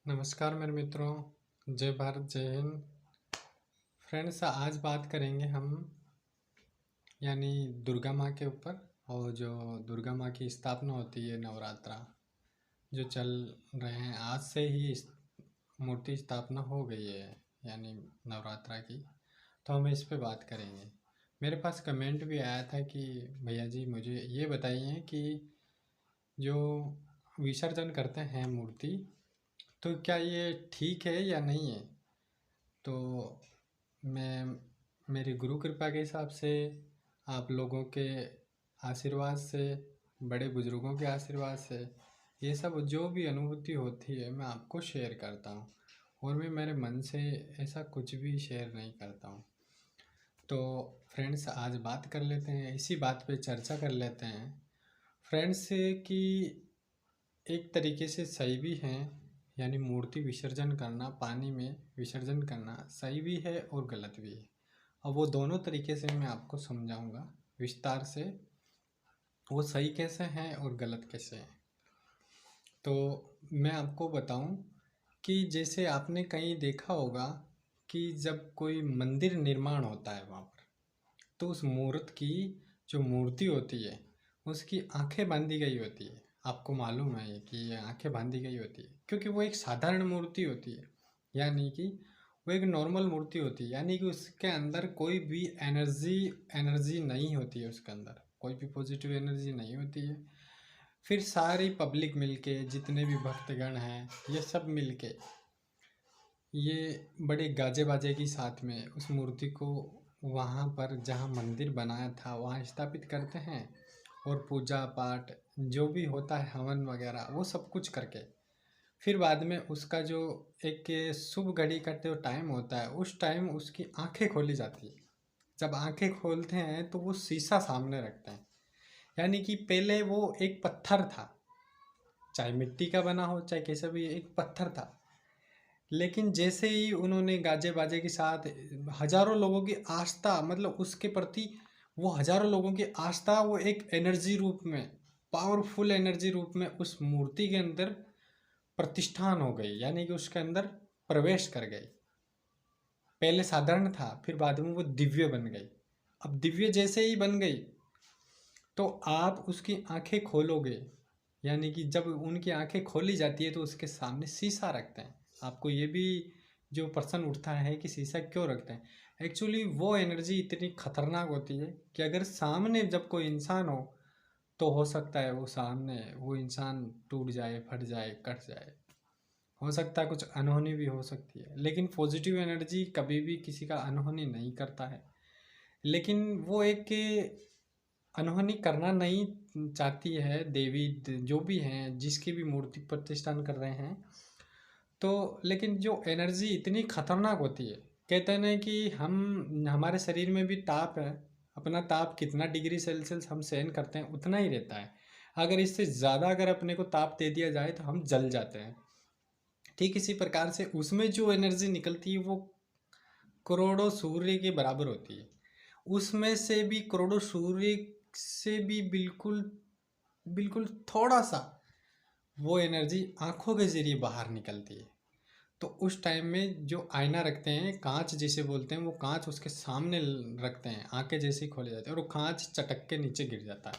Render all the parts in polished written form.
नमस्कार मेरे मित्रों, जय भारत, जय हिंद। फ्रेंड्स, आज बात करेंगे हम यानी दुर्गा माँ के ऊपर। और जो दुर्गा माँ की स्थापना होती है, नवरात्रा जो चल रहे हैं, आज से ही मूर्ति स्थापना हो गई है यानी नवरात्रा की। तो हम इस पे बात करेंगे। मेरे पास कमेंट भी आया था कि भैया जी मुझे ये बताइए कि जो विसर्जन करते हैं मूर्ति, तो क्या ये ठीक है या नहीं है। तो मैं मेरी गुरु कृपा के हिसाब से, आप लोगों के आशीर्वाद से, बड़े बुजुर्गों के आशीर्वाद से, ये सब जो भी अनुभूति होती है मैं आपको शेयर करता हूँ। और मैं मेरे मन से ऐसा कुछ भी शेयर नहीं करता हूँ। तो फ्रेंड्स, आज बात कर लेते हैं, इसी बात पे चर्चा कर लेते हैं फ्रेंड्स कि एक तरीके से सही भी है, यानी मूर्ति विसर्जन करना, पानी में विसर्जन करना सही भी है और गलत भी है। अब वो दोनों तरीके से मैं आपको समझाऊंगा विस्तार से, वो सही कैसे हैं और गलत कैसे हैं। तो मैं आपको बताऊं कि जैसे आपने कहीं देखा होगा कि जब कोई मंदिर निर्माण होता है वहाँ पर, तो उस मूर्त की जो मूर्ति होती है उसकी आंखें बांधी गई होती है। आपको मालूम है कि ये आंखें बांधी गई होती है क्योंकि वो एक साधारण मूर्ति होती है, यानी कि वो एक नॉर्मल मूर्ति होती है, यानी कि उसके अंदर कोई भी एनर्जी नहीं होती है, उसके अंदर कोई भी पॉजिटिव एनर्जी नहीं होती है। फिर सारी पब्लिक मिलके, जितने भी भक्तगण हैं, ये सब मिलके ये बड़े गाजे बाजे के साथ में उस मूर्ति को वहाँ पर जहाँ मंदिर बनाया था वहाँ स्थापित करते हैं। और पूजा पाठ जो भी होता है, हवन वगैरह, वो सब कुछ करके फिर बाद में उसका जो एक शुभ घड़ी का जो टाइम होता है, उस टाइम उसकी आंखें खोली जाती है। जब आंखें खोलते हैं तो वो शीशा सामने रखते हैं, यानी कि पहले वो एक पत्थर था, चाहे मिट्टी का बना हो चाहे कैसा भी, एक पत्थर था। लेकिन जैसे ही उन्होंने गाजे बाजे के साथ हजारों लोगों की आस्था, मतलब उसके प्रति वो हजारों लोगों की आस्था, वो एक एनर्जी रूप में, पावरफुल एनर्जी रूप में उस मूर्ति के अंदर प्रतिष्ठान हो गई, यानी कि उसके अंदर प्रवेश कर गई। पहले साधारण था, फिर बाद में वो दिव्य बन गई। अब दिव्य जैसे ही बन गई तो आप उसकी आंखें खोलोगे, यानी कि जब उनकी आंखें खोली जाती है तो उसके सामने शीशा रखते हैं। आपको ये भी जो प्रश्न उठता है कि शीशा क्यों रखते हैं, एक्चुअली वो एनर्जी इतनी खतरनाक होती है कि अगर सामने जब कोई इंसान हो तो हो सकता है वो सामने वो इंसान टूट जाए, फट जाए, कट जाए, हो सकता है कुछ अनहोनी भी हो सकती है। लेकिन पॉजिटिव एनर्जी कभी भी किसी का अनहोनी नहीं करता है। लेकिन वो एक अनहोनी करना नहीं चाहती है देवी, जो भी हैं, जिसकी भी मूर्ति प्रतिष्ठान कर रहे हैं। तो लेकिन जो एनर्जी इतनी खतरनाक होती है, कहते हैं ना कि हमारे शरीर में भी ताप है, अपना ताप कितना डिग्री सेल्सियस हम सहन करते हैं उतना ही रहता है। अगर इससे ज़्यादा अगर अपने को ताप दे दिया जाए तो हम जल जाते हैं। ठीक इसी प्रकार से उसमें जो एनर्जी निकलती है वो करोड़ों सूर्य के बराबर होती है। उसमें से भी करोड़ों सूर्य से भी बिल्कुल बिल्कुल थोड़ा सा वो एनर्जी आंखों के जरिए बाहर निकलती है। तो उस टाइम में जो आईना रखते हैं, कांच जिसे बोलते हैं, वो कांच उसके सामने रखते हैं, आंखें जैसे ही खोले जाते हैं और वो कांच चटक के नीचे गिर जाता है।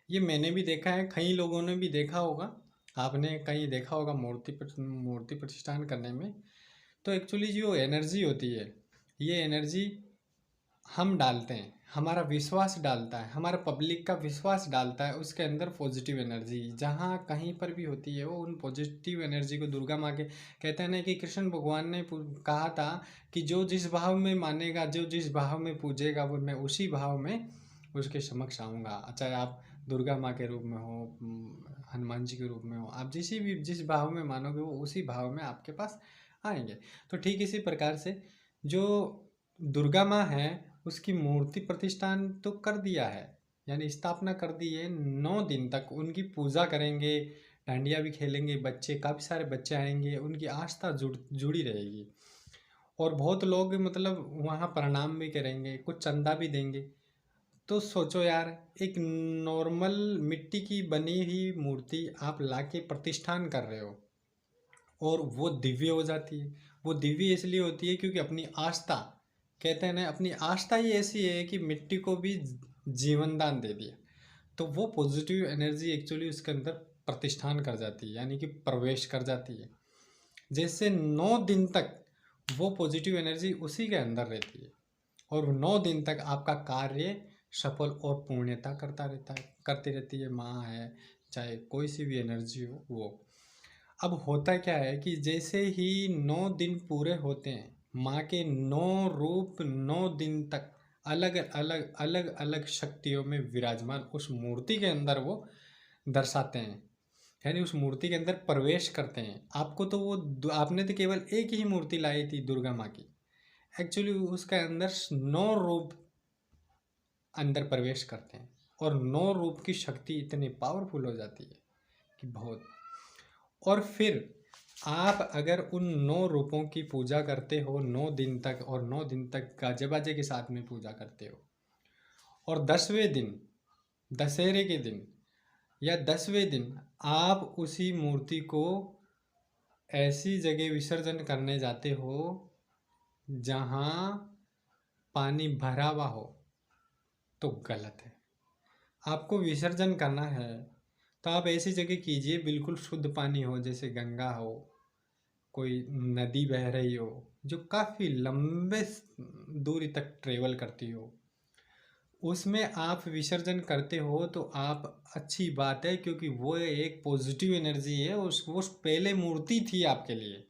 ये मैंने भी देखा है, कई लोगों ने भी देखा होगा, आपने कहीं देखा होगा मूर्ति प्रतिष्ठान करने में। तो एक्चुअली जो एनर्जी होती है, ये एनर्जी हम डालते हैं, हमारा विश्वास डालता है, हमारा पब्लिक का विश्वास डालता है उसके अंदर पॉजिटिव एनर्जी जहाँ कहीं पर भी होती है, वो उन पॉजिटिव एनर्जी को दुर्गा माँ के, कहते हैं ना कि कृष्ण भगवान ने कहा था कि जो जिस भाव में मानेगा, जो जिस भाव में पूजेगा, वो मैं उसी भाव में उसके समक्ष आऊँगा। चाहे आप दुर्गा माँ के रूप में हो, हनुमान जी के रूप में हो, आप जिस भाव में मानोगे वो उसी भाव में आपके पास आएंगे। तो ठीक इसी प्रकार से जो दुर्गा माँ है, उसकी मूर्ति प्रतिष्ठान तो कर दिया है, यानी स्थापना कर दी है। 9 दिन तक उनकी पूजा करेंगे, डांडिया भी खेलेंगे, बच्चे, काफ़ी सारे बच्चे आएंगे, उनकी आस्था जुड़ी रहेगी। और बहुत लोग मतलब वहाँ प्रणाम भी करेंगे, कुछ चंदा भी देंगे। तो सोचो यार, एक नॉर्मल मिट्टी की बनी हुई मूर्ति आप लाके प्रतिष्ठान कर रहे हो, और वो दिव्य हो जाती है। वो दिव्य इसलिए होती है क्योंकि अपनी आस्था, कहते हैं ना, अपनी आस्था ही ऐसी है कि मिट्टी को भी जीवन दान दे दिया। तो वो पॉजिटिव एनर्जी एक्चुअली उसके अंदर प्रतिष्ठान कर जाती है, यानी कि प्रवेश कर जाती है। जैसे 9 दिन तक वो पॉजिटिव एनर्जी उसी के अंदर रहती है और 9 दिन तक आपका कार्य सफल और पूर्णता करती रहती है। माँ है, चाहे कोई सी भी एनर्जी हो वो। अब होता क्या है कि जैसे ही 9 दिन पूरे होते हैं, माँ के 9 रूप 9 दिन तक अलग अलग अलग अलग शक्तियों में विराजमान उस मूर्ति के अंदर वो दर्शाते हैं, यानी उस मूर्ति के अंदर प्रवेश करते हैं। आपको तो वो आपने तो केवल एक ही मूर्ति लाई थी दुर्गा माँ की, एक्चुअली उसके अंदर 9 रूप अंदर प्रवेश करते हैं और 9 रूप की शक्ति इतनी पावरफुल हो जाती है कि बहुत। और फिर आप अगर उन 9 रूपों की पूजा करते हो 9 दिन तक, और 9 दिन तक गाजे बाजे के साथ में पूजा करते हो, और 10वें दिन दशहरे के दिन या 10वें दिन आप उसी मूर्ति को ऐसी जगह विसर्जन करने जाते हो जहाँ पानी भरा हुआ हो, तो गलत है। आपको विसर्जन करना है तो आप ऐसी जगह कीजिए बिल्कुल शुद्ध पानी हो, जैसे गंगा हो, कोई नदी बह रही हो जो काफ़ी लंबे दूरी तक ट्रेवल करती हो, उसमें आप विसर्जन करते हो तो आप अच्छी बात है, क्योंकि वो एक पॉजिटिव एनर्जी है। वो पहले मूर्ति थी आपके लिए,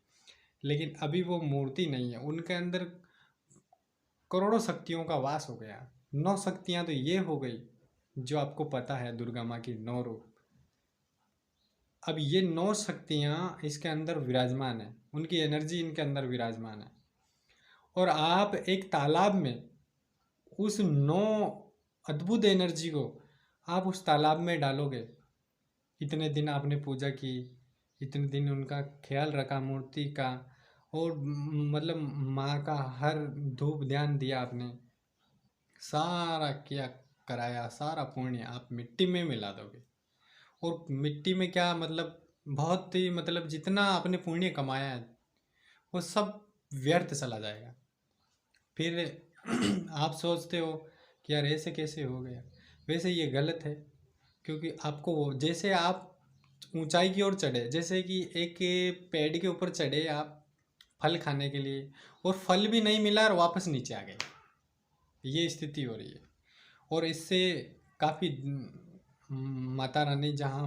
लेकिन अभी वो मूर्ति नहीं है, उनके अंदर करोड़ों शक्तियों का वास हो गया। 9 शक्तियां तो ये हो गई जो आपको पता है, दुर्गा माँ की 9 रूप। अब ये 9 शक्तियां इसके अंदर विराजमान है, उनकी एनर्जी इनके अंदर विराजमान है। और आप एक तालाब में उस 9 अद्भुत एनर्जी को आप उस तालाब में डालोगे। इतने दिन आपने पूजा की, इतने दिन उनका ख्याल रखा मूर्ति का, और मतलब माँ का हर धूप ध्यान दिया आपने, सारा किया कराया, सारा पुण्य आप मिट्टी में मिला दोगे। और मिट्टी में क्या मतलब, बहुत ही मतलब जितना आपने पुण्य कमाया है वो सब व्यर्थ चला जाएगा। फिर आप सोचते हो कि यार ऐसे कैसे हो गया, वैसे ये गलत है। क्योंकि आपको जैसे आप ऊंचाई की ओर चढ़े, जैसे कि एक पेड़ के ऊपर चढ़े आप फल खाने के लिए, और फल भी नहीं मिला और वापस नीचे आ गए, ये स्थिति हो रही है। और इससे काफ़ी माता रानी जहाँ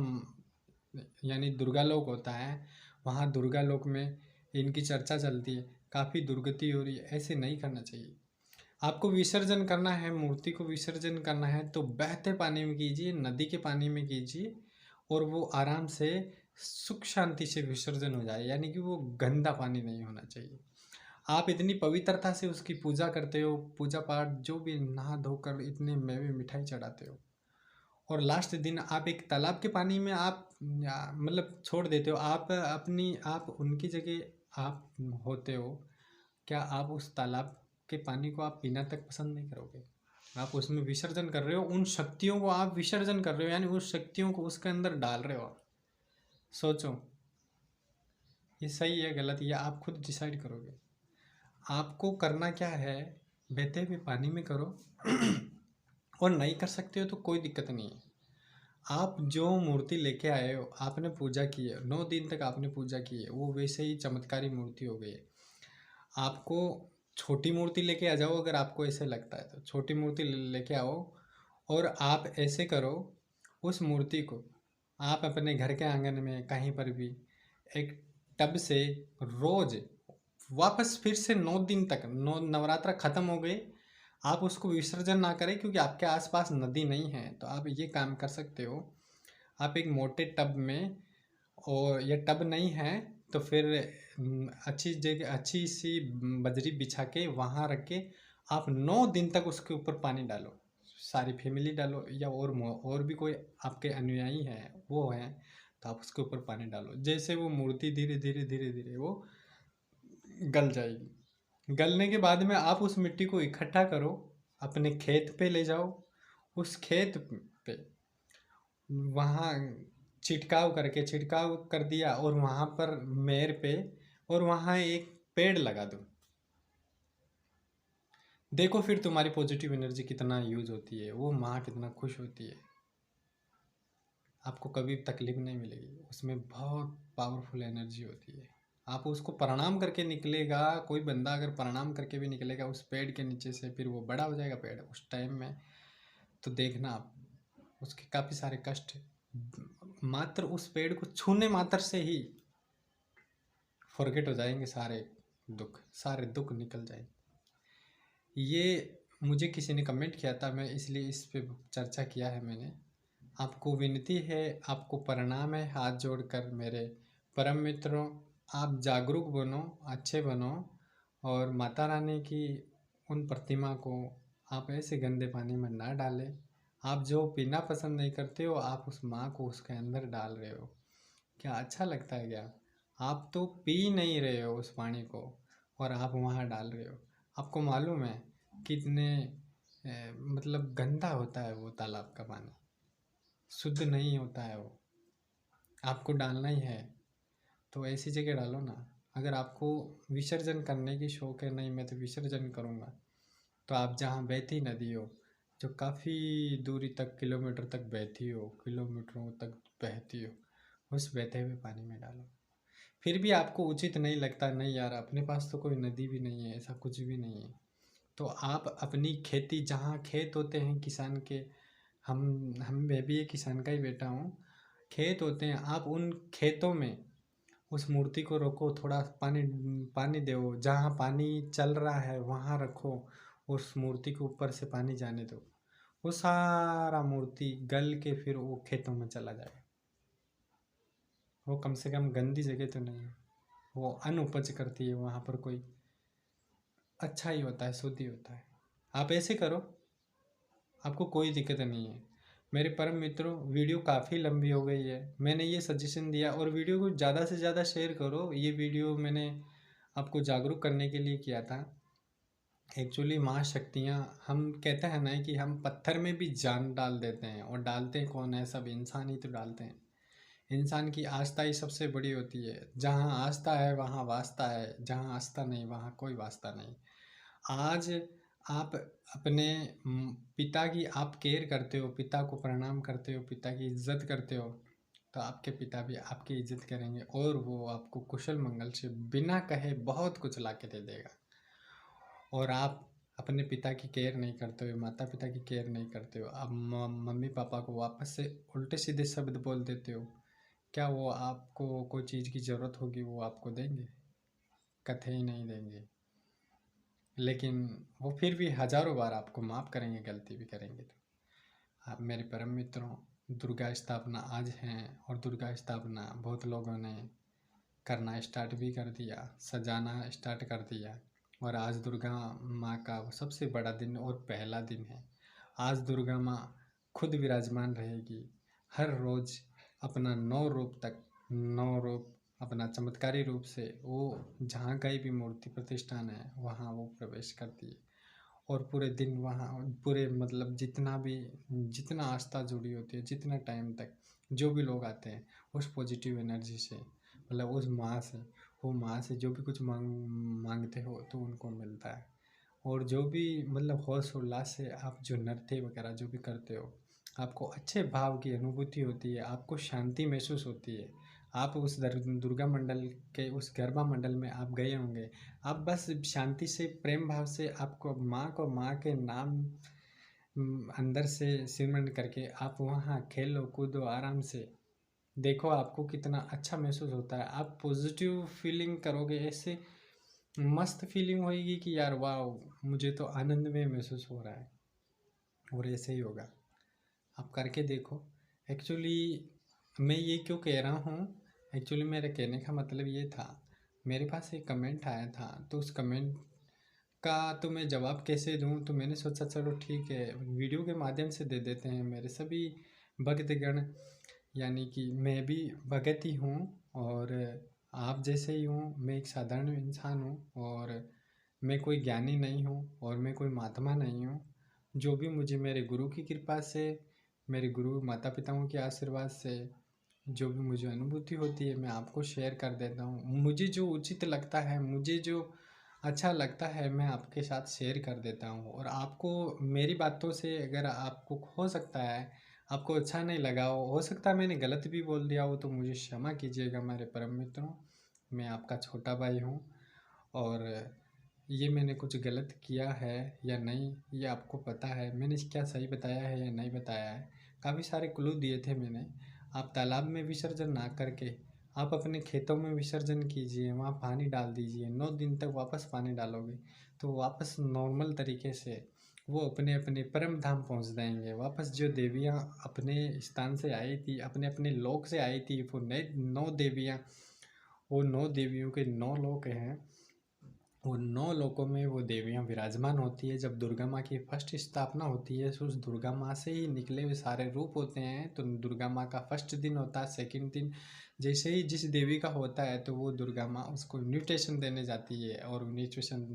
यानी दुर्गा लोक होता है, वहाँ दुर्गा लोक में इनकी चर्चा चलती है, काफ़ी दुर्गति हो रही है। ऐसे नहीं करना चाहिए। आपको विसर्जन करना है, मूर्ति को विसर्जन करना है तो बहते पानी में कीजिए, नदी के पानी में कीजिए, और वो आराम से सुख शांति से विसर्जन हो जाए, यानी कि वो गंदा पानी नहीं होना चाहिए। आप इतनी पवित्रता से उसकी पूजा करते हो, पूजा पाठ जो भी, नहा धोकर इतने मेवे मिठाई चढ़ाते हो, और लास्ट दिन आप एक तालाब के पानी में आप मतलब छोड़ देते हो। आप उनकी जगह आप होते हो, क्या आप उस तालाब के पानी को आप पीना तक पसंद नहीं करोगे? आप उसमें विसर्जन कर रहे हो, उन शक्तियों को आप विसर्जन कर रहे हो, यानी उस शक्तियों को उसके अंदर डाल रहे हो। सोचो ये सही है गलत, या आप खुद डिसाइड करोगे। आपको करना क्या है, बहते हुए पानी में करो और नहीं कर सकते हो तो कोई दिक्कत नहीं है। आप जो मूर्ति लेके आए हो, आपने पूजा की है, 9 दिन तक आपने पूजा की है, वो वैसे ही चमत्कारी मूर्ति हो गई है। आपको छोटी मूर्ति लेके आ जाओ, अगर आपको ऐसे लगता है तो छोटी मूर्ति लेके आओ, और आप ऐसे करो, उस मूर्ति को आप अपने घर के आंगन में कहीं पर भी एक टब से रोज वापस फिर से 9 दिन तक, नवरात्र खत्म हो गए, आप उसको विसर्जन ना करें, क्योंकि आपके आसपास नदी नहीं है, तो आप ये काम कर सकते हो। आप एक मोटे टब में, और ये टब नहीं है तो फिर अच्छी जगह, अच्छी सी बजरी बिछा के वहाँ रख के आप 9 दिन तक उसके ऊपर पानी डालो, सारी फैमिली डालो, या और भी कोई आपके अनुयायी हैं वो हैं, तो आप उसके ऊपर पानी डालो। जैसे वो मूर्ति धीरे धीरे धीरे धीरे वो गल जाएगी। गलने के बाद में आप उस मिट्टी को इकट्ठा करो, अपने खेत पे ले जाओ, उस खेत पे वहाँ छिड़काव कर दिया और वहाँ पर मेड़ पे, और वहाँ एक पेड़ लगा दो। देखो फिर तुम्हारी पॉजिटिव एनर्जी कितना यूज होती है, वो माँ कितना खुश होती है। आपको कभी तकलीफ नहीं मिलेगी, उसमें बहुत पावरफुल एनर्जी होती है। आप उसको प्रणाम करके निकलेगा, कोई बंदा अगर प्रणाम करके भी निकलेगा उस पेड़ के नीचे से, फिर वो बड़ा हो जाएगा पेड़ उस टाइम में, तो देखना आप उसके काफ़ी सारे कष्ट मात्र उस पेड़ को छूने मात्र से ही फॉरगेट हो जाएंगे, सारे दुख निकल जाएंगे। ये मुझे किसी ने कमेंट किया था, मैं इसलिए इस पे चर्चा किया है मैंने। आपको विनती है, आपको प्रणाम है हाथ जोड़कर मेरे परम मित्रों। आप जागरूक बनो, अच्छे बनो, और माता रानी की उन प्रतिमा को आप ऐसे गंदे पानी में ना डालें। आप जो पीना पसंद नहीं करते हो, आप उस माँ को उसके अंदर डाल रहे हो। क्या अच्छा लगता है क्या? आप तो पी नहीं रहे हो उस पानी को, और आप वहाँ डाल रहे हो। आपको मालूम है कितने मतलब गंदा होता है वो तालाब का पानी, शुद्ध नहीं होता है वो। आपको डालना ही है तो ऐसी जगह डालो ना। अगर आपको विसर्जन करने की शौक है, नहीं मैं तो विसर्जन करूँगा, तो आप जहाँ बहती नदी हो, जो काफ़ी दूरी तक, किलोमीटर तक बहती हो, किलोमीटरों तक बहती हो, उस बहते हुए पानी में डालो। फिर भी आपको उचित नहीं लगता, नहीं यार अपने पास तो कोई नदी भी नहीं है, ऐसा कुछ भी नहीं है, तो आप अपनी खेती, जहाँ खेत होते हैं किसान के, हम मैं भी एक किसान का ही बेटा हूँ, खेत होते हैं, आप उन खेतों में उस मूर्ति को रखो, थोड़ा पानी पानी दो, जहाँ पानी चल रहा है वहाँ रखो, उस मूर्ति के ऊपर से पानी जाने दो, वो सारा मूर्ति गल के फिर वो खेतों में चला जाएगा। वो कम से कम गंदी जगह तो नहीं है, वो अनउपज करती है, वहाँ पर कोई अच्छा ही होता है, शुद्ध ही होता है। आप ऐसे करो, आपको कोई दिक्कत नहीं है। मेरे परम मित्रों, वीडियो काफ़ी लंबी हो गई है, मैंने ये सजेशन दिया, और वीडियो को ज़्यादा से ज़्यादा शेयर करो। ये वीडियो मैंने आपको जागरूक करने के लिए किया था। एक्चुअली माँ शक्तियाँ, हम कहते हैं ना कि हम पत्थर में भी जान डाल देते हैं, और डालते हैं कौन है? सब इंसान ही तो डालते हैं। इंसान की आस्था ही सबसे बड़ी होती है। जहाँ आस्था है वहाँ वास्ता है, जहाँ आस्था नहीं वहाँ कोई वास्ता नहीं। आज आप अपने पिता की आप केयर करते हो, पिता को प्रणाम करते हो, पिता की इज्जत करते हो, तो आपके पिता भी आपकी इज्जत करेंगे, और वो आपको कुशल मंगल से बिना कहे बहुत कुछ ला के दे देगा। और आप अपने पिता की केयर नहीं करते हो, माता पिता की केयर नहीं करते हो, आप मम्मी पापा को वापस से उल्टे सीधे शब्द बोल देते हो, क्या वो आपको कोई चीज़ की ज़रूरत होगी वो आपको देंगे? कतई नहीं देंगे। लेकिन वो फिर भी हजारों बार आपको माफ़ करेंगे, गलती भी करेंगे तो। आप मेरे परम मित्रों, दुर्गा स्थापना आज हैं, और दुर्गा स्थापना बहुत लोगों ने करना स्टार्ट भी कर दिया, सजाना स्टार्ट कर दिया, और आज दुर्गा माँ का सबसे बड़ा दिन और पहला दिन है। आज दुर्गा माँ खुद विराजमान रहेगी, हर रोज़ अपना 9 रूप अपना चमत्कारी रूप से वो जहाँ कहीं भी मूर्ति प्रतिष्ठान है वहाँ वो प्रवेश करती है, और पूरे दिन वहाँ, पूरे मतलब जितना आस्था जुड़ी होती है, जितना टाइम तक जो भी लोग आते हैं उस पॉजिटिव एनर्जी से, मतलब उस माँ से, वो माँ से जो भी कुछ मांगते हो तो उनको मिलता है। और जो भी मतलब होश उल्लास से आप जो नृत्य वगैरह जो भी करते हो, आपको अच्छे भाव की अनुभूति होती है, आपको शांति महसूस होती है। आप उस दुर्गा मंडल के उस गरबा मंडल में आप गए होंगे, आप बस शांति से, प्रेम भाव से, आपको माँ को माँ के नाम अंदर से सिमरन करके आप वहाँ खेलो कूदो आराम से, देखो आपको कितना अच्छा महसूस होता है। आप पॉजिटिव फीलिंग करोगे, ऐसे मस्त फीलिंग होएगी कि यार वाह, मुझे तो आनंद में महसूस हो रहा है, और ऐसे ही होगा। आप करके देखो। एक्चुअली मैं ये क्यों कह रहा हूँ, एक्चुअली मेरे कहने का मतलब ये था, मेरे पास एक कमेंट आया था, तो उस कमेंट का तो मैं जवाब कैसे दूँ, तो मैंने सोचा चलो ठीक है वीडियो के माध्यम से दे देते हैं। मेरे सभी भक्तगण, यानी कि मैं भी भगत ही हूँ, और आप जैसे ही हूँ, मैं एक साधारण इंसान हूँ, और मैं कोई ज्ञानी नहीं हूँ, और मैं कोई महात्मा नहीं हूँ। जो भी मुझे मेरे गुरु की कृपा से, मेरे गुरु माता पिताओं के आशीर्वाद से, जो भी मुझे अनुभूति होती है मैं आपको शेयर कर देता हूँ। मुझे जो उचित लगता है, मुझे जो अच्छा लगता है मैं आपके साथ शेयर कर देता हूँ। और आपको मेरी बातों से अगर आपको हो सकता है आपको अच्छा नहीं लगा हो सकता है मैंने गलत भी बोल दिया हो, तो मुझे क्षमा कीजिएगा मेरे परम मित्रों। मैं आपका छोटा भाई हूँ और ये मैंने कुछ गलत किया है या नहीं ये आपको पता है, मैंने क्या सही बताया है या नहीं बताया है। काफ़ी सारे क्लू दिए थे मैंने। आप तालाब में विसर्जन ना करके आप अपने खेतों में विसर्जन कीजिए, वहाँ पानी डाल दीजिए, 9 दिन तक वापस पानी डालोगे तो वापस नॉर्मल तरीके से वो अपने अपने परम धाम पहुँच जाएंगे। वापस जो देवियाँ अपने स्थान से आई थी, अपने अपने लोक से आई थी, वो नए 9 देवियाँ, वो 9 देवियों के 9 लोक हैं। वो 9 लोकों में वो देवियाँ विराजमान होती है। जब दुर्गा माँ की फर्स्ट स्थापना होती है तो उस दुर्गा माँ से ही निकले हुए सारे रूप होते हैं। तो दुर्गा माँ का फर्स्ट दिन होता है, सेकंड दिन जैसे ही जिस देवी का होता है तो वो दुर्गा माँ उसको इन्विटेशन देने जाती है। और इन्विटेशन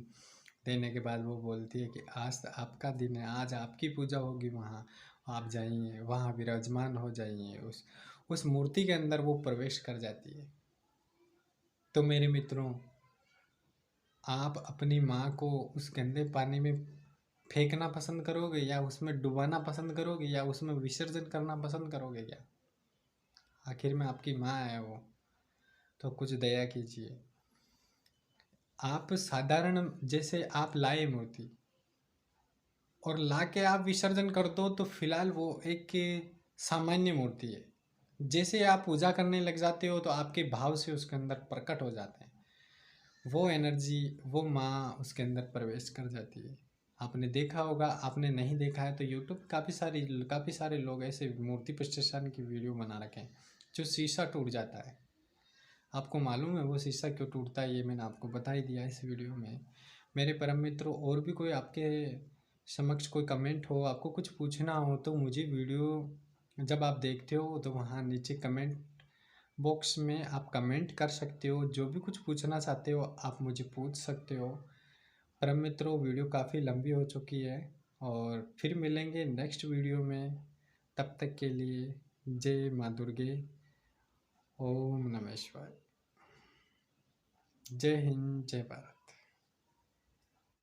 देने के बाद वो बोलती है कि आज आपका दिन है, आज आपकी पूजा होगी, वहाँ आप जाइए, वहाँ विराजमान हो जाइए। उस मूर्ति के अंदर वो प्रवेश कर जाती है। तो मेरे मित्रों, आप अपनी माँ को उस गंदे पानी में फेंकना पसंद करोगे या उसमें डुबाना पसंद करोगे या उसमें विसर्जन करना पसंद करोगे क्या? आखिर में आपकी माँ है वो, तो कुछ दया कीजिए। आप साधारण जैसे आप लाए मूर्ति और ला के आप विसर्जन कर दो तो फिलहाल वो एक सामान्य मूर्ति है। जैसे आप पूजा करने लग जाते हो तो आपके भाव से उसके अंदर प्रकट हो जाते हैं, वो एनर्जी, वो माँ उसके अंदर प्रवेश कर जाती है। आपने देखा होगा, आपने नहीं देखा है तो यूट्यूब काफ़ी सारे लोग ऐसे मूर्ति प्रतिष्ठान की वीडियो बना रखे हैं जो शीशा टूट जाता है। आपको मालूम है वो शीशा क्यों टूटता है, ये मैंने आपको बता ही दिया इस वीडियो में। मेरे परम मित्रों, और भी कोई आपके समक्ष कोई कमेंट हो, आपको कुछ पूछना हो तो मुझे वीडियो जब आप देखते हो तो वहाँ नीचे कमेंट बॉक्स में आप कमेंट कर सकते हो। जो भी कुछ पूछना चाहते हो आप मुझे पूछ सकते हो। परम मित्रों, वीडियो काफ़ी लंबी हो चुकी है और फिर मिलेंगे नेक्स्ट वीडियो में। तब तक के लिए जय माँ दुर्गे, ओम नमः शिवाय, जय हिंद, जय भारत।